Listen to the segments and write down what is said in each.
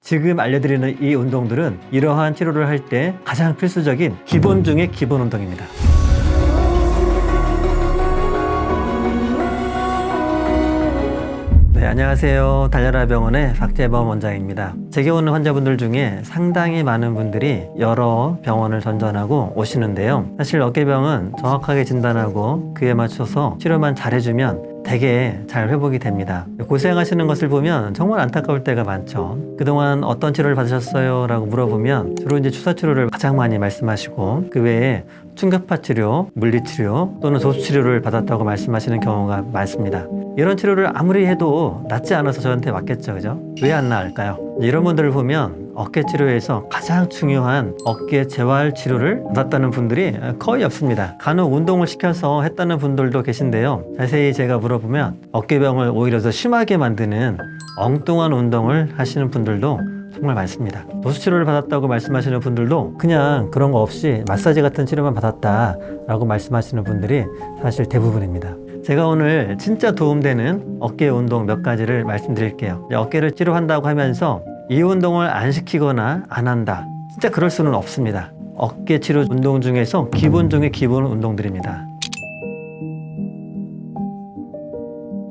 지금 알려드리는 이 운동들은 이러한 치료를 할 때 가장 필수적인 기본 중의 기본 운동입니다. 네, 안녕하세요. 달려라 병원의 박재범 원장입니다. 제게 오는 환자분들 중에 상당히 많은 분들이 여러 병원을 전전하고 오시는데요. 사실 어깨병은 정확하게 진단하고 그에 맞춰서 치료만 잘해주면 되게 잘 회복이 됩니다. 고생하시는 것을 보면 정말 안타까울 때가 많죠. 그동안 어떤 치료를 받으셨어요? 라고 물어보면 주로 이제 주사 치료를 가장 많이 말씀하시고 그 외에 충격파 치료, 물리치료 또는 도수치료를 받았다고 말씀하시는 경우가 많습니다. 이런 치료를 아무리 해도 낫지 않아서 저한테 왔겠죠, 그죠? 왜 안 나을까요? 이런 분들을 보면 어깨 치료에서 가장 중요한 어깨 재활 치료를 받았다는 분들이 거의 없습니다. 간혹 운동을 시켜서 했다는 분들도 계신데요. 자세히 제가 물어보면 어깨병을 오히려 더 심하게 만드는 엉뚱한 운동을 하시는 분들도 정말 많습니다. 도수치료를 받았다고 말씀하시는 분들도 그냥 그런 거 없이 마사지 같은 치료만 받았다라고 말씀하시는 분들이 사실 대부분입니다. 제가 오늘 진짜 도움되는 어깨 운동 몇 가지를 말씀드릴게요. 어깨를 치료한다고 하면서 이 운동을 안 시키거나 안 한다. 진짜 그럴 수는 없습니다. 어깨 치료 운동 중에서 기본 중의 기본 운동들입니다.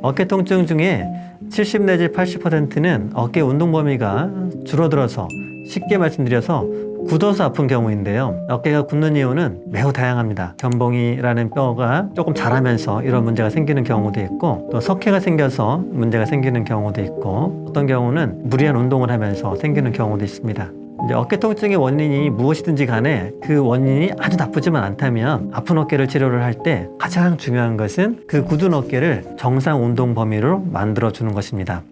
어깨 통증 중에 70 내지 80%는 어깨 운동 범위가 줄어들어서 쉽게 말씀드려서 굳어서 아픈 경우인데요. 어깨가 굳는 이유는 매우 다양합니다. 견봉이라는 뼈가 조금 자라면서 이런 문제가 생기는 경우도 있고 또 석회가 생겨서 문제가 생기는 경우도 있고 어떤 경우는 무리한 운동을 하면서 생기는 경우도 있습니다. 이제 어깨 통증의 원인이 무엇이든지 간에 그 원인이 아주 나쁘지만 않다면 아픈 어깨를 치료를 할 때 가장 중요한 것은 그 굳은 어깨를 정상 운동 범위로 만들어 주는 것입니다.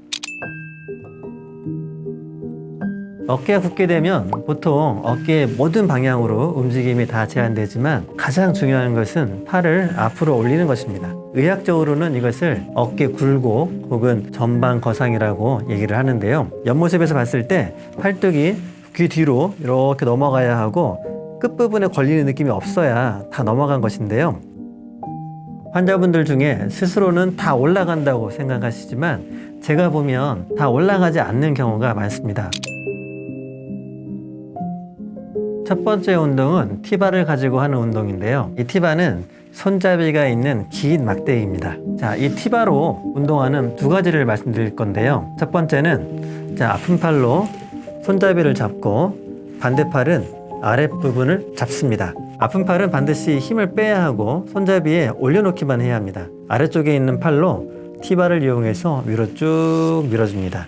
어깨가 굳게 되면 보통 어깨의 모든 방향으로 움직임이 다 제한되지만 가장 중요한 것은 팔을 앞으로 올리는 것입니다. 의학적으로는 이것을 어깨 굴곡 혹은 전방 거상이라고 얘기를 하는데요. 옆모습에서 봤을 때 팔뚝이 귀 뒤로 이렇게 넘어가야 하고 끝부분에 걸리는 느낌이 없어야 다 넘어간 것인데요. 환자분들 중에 스스로는 다 올라간다고 생각하시지만 제가 보면 다 올라가지 않는 경우가 많습니다. 첫 번째 운동은 티바를 가지고 하는 운동인데요. 이 티바는 손잡이가 있는 긴 막대기입니다. 자, 이 티바로 운동하는 두 가지를 말씀드릴 건데요. 첫 번째는 아픈 팔로 손잡이를 잡고 반대팔은 아랫부분을 잡습니다. 아픈 팔은 반드시 힘을 빼야 하고 손잡이에 올려놓기만 해야 합니다. 아래쪽에 있는 팔로 티바를 이용해서 위로 쭉 밀어줍니다.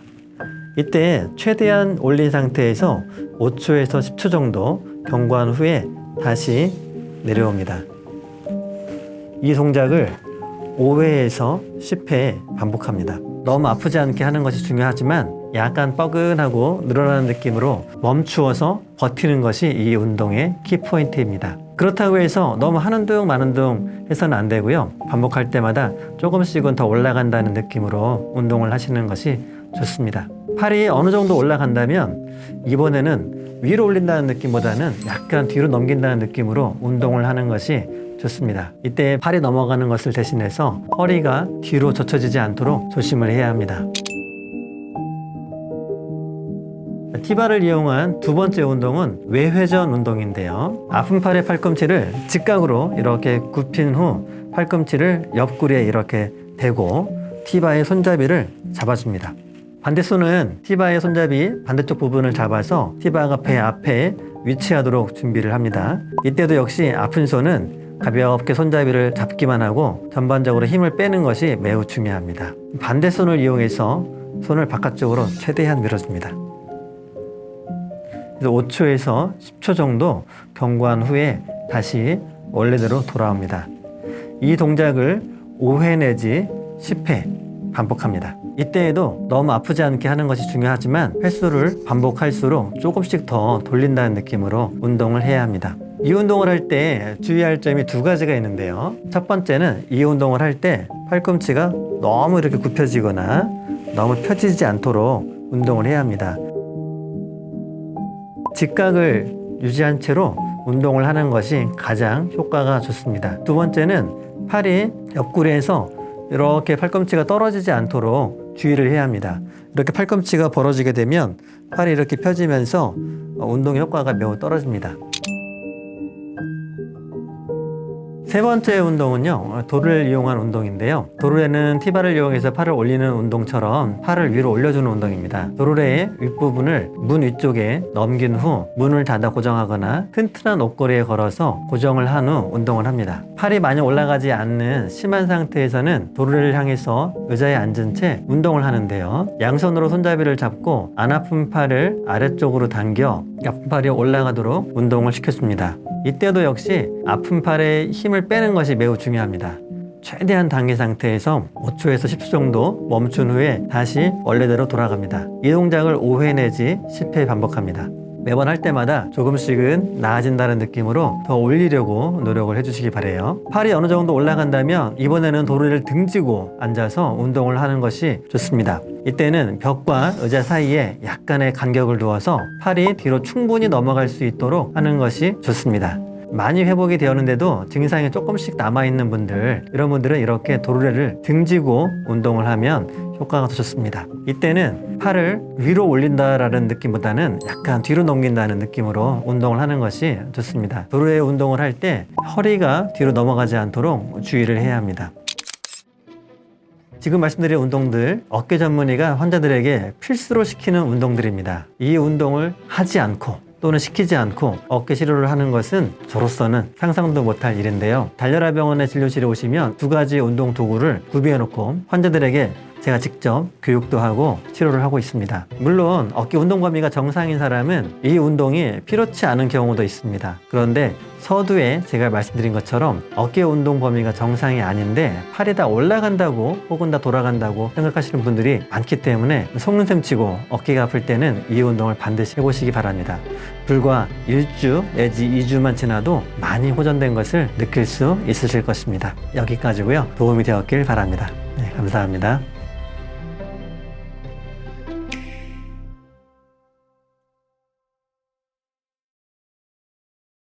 이때 최대한 올린 상태에서 5초에서 10초 정도 경과한 후에 다시 내려옵니다. 이 동작을 5회에서 10회 반복합니다. 너무 아프지 않게 하는 것이 중요하지만 약간 뻐근하고 늘어나는 느낌으로 멈추어서 버티는 것이 이 운동의 키포인트입니다. 그렇다고 해서 너무 하는 둥 마는 둥 해서는 안 되고요. 반복할 때마다 조금씩은 더 올라간다는 느낌으로 운동을 하시는 것이 좋습니다. 팔이 어느 정도 올라간다면 이번에는 위로 올린다는 느낌보다는 약간 뒤로 넘긴다는 느낌으로 운동을 하는 것이 좋습니다. 이때 팔이 넘어가는 것을 대신해서 허리가 뒤로 젖혀지지 않도록 조심을 해야 합니다. 티바를 이용한 두 번째 운동은 외회전 운동인데요. 아픈 팔의 팔꿈치를 직각으로 이렇게 굽힌 후 팔꿈치를 옆구리에 이렇게 대고 티바의 손잡이를 잡아줍니다. 반대손은 티바의 손잡이 반대쪽 부분을 잡아서 티바가 배 앞에 위치하도록 준비를 합니다. 이때도 역시 아픈 손은 가볍게 손잡이를 잡기만 하고 전반적으로 힘을 빼는 것이 매우 중요합니다. 반대손을 이용해서 손을 바깥쪽으로 최대한 밀어줍니다. 그래서 5초에서 10초 정도 경과한 후에 다시 원래대로 돌아옵니다. 이 동작을 5회 내지 10회 반복합니다. 이때에도 너무 아프지 않게 하는 것이 중요하지만 횟수를 반복할수록 조금씩 더 돌린다는 느낌으로 운동을 해야 합니다. 이 운동을 할 때 주의할 점이 두 가지가 있는데요. 첫 번째는 이 운동을 할 때 팔꿈치가 너무 이렇게 굽혀지거나 너무 펴지지 않도록 운동을 해야 합니다. 직각을 유지한 채로 운동을 하는 것이 가장 효과가 좋습니다. 두 번째는 팔이 옆구리에서 이렇게 팔꿈치가 떨어지지 않도록 주의를 해야 합니다. 이렇게 팔꿈치가 벌어지게 되면 팔이 이렇게 펴지면서 운동 효과가 매우 떨어집니다. 세 번째 운동은요, 도르를 이용한 운동인데요. 도르래는 티바를 이용해서 팔을 올리는 운동처럼 팔을 위로 올려주는 운동입니다. 도르래의 윗부분을 문 위쪽에 넘긴 후 문을 닫아 고정하거나 튼튼한 옷걸이에 걸어서 고정을 한 후 운동을 합니다. 팔이 많이 올라가지 않는 심한 상태에서는 도르래를 향해서 의자에 앉은 채 운동을 하는데요. 양손으로 손잡이를 잡고 안 아픈 팔을 아래쪽으로 당겨 아픈 팔이 올라가도록 운동을 시켜줍니다. 이때도 역시 아픈 팔에 힘을 빼는 것이 매우 중요합니다. 최대한 당긴 상태에서 5초에서 10초 정도 멈춘 후에 다시 원래대로 돌아갑니다. 이 동작을 5회 내지 10회 반복합니다. 매번 할 때마다 조금씩은 나아진다는 느낌으로 더 올리려고 노력을 해주시기 바래요. 팔이 어느 정도 올라간다면 이번에는 도르래를 등지고 앉아서 운동을 하는 것이 좋습니다. 이때는 벽과 의자 사이에 약간의 간격을 두어서 팔이 뒤로 충분히 넘어갈 수 있도록 하는 것이 좋습니다. 많이 회복이 되었는데도 증상이 조금씩 남아있는 분들, 이런 분들은 이렇게 도르래를 등지고 운동을 하면 효과가 더 좋습니다. 이때는 팔을 위로 올린다라는 느낌보다는 약간 뒤로 넘긴다는 느낌으로 운동을 하는 것이 좋습니다. 도르래 운동을 할 때 허리가 뒤로 넘어가지 않도록 주의를 해야 합니다. 지금 말씀드린 운동들, 어깨 전문의가 환자들에게 필수로 시키는 운동들입니다. 이 운동을 하지 않고 또는 시키지 않고 어깨 치료를 하는 것은 저로서는 상상도 못할 일인데요. 달려라 병원에 진료실에 오시면 두 가지 운동 도구를 구비해 놓고 환자들에게 제가 직접 교육도 하고 치료를 하고 있습니다. 물론 어깨 운동 범위가 정상인 사람은 이 운동이 필요치 않은 경우도 있습니다. 그런데 서두에 제가 말씀드린 것처럼 어깨 운동 범위가 정상이 아닌데 팔이 다 올라간다고 혹은 다 돌아간다고 생각하시는 분들이 많기 때문에 속는셈 치고 어깨가 아플 때는 이 운동을 반드시 해보시기 바랍니다. 불과 1주 내지 2주만 지나도 많이 호전된 것을 느낄 수 있으실 것입니다. 여기까지고요. 도움이 되었길 바랍니다. 네, 감사합니다.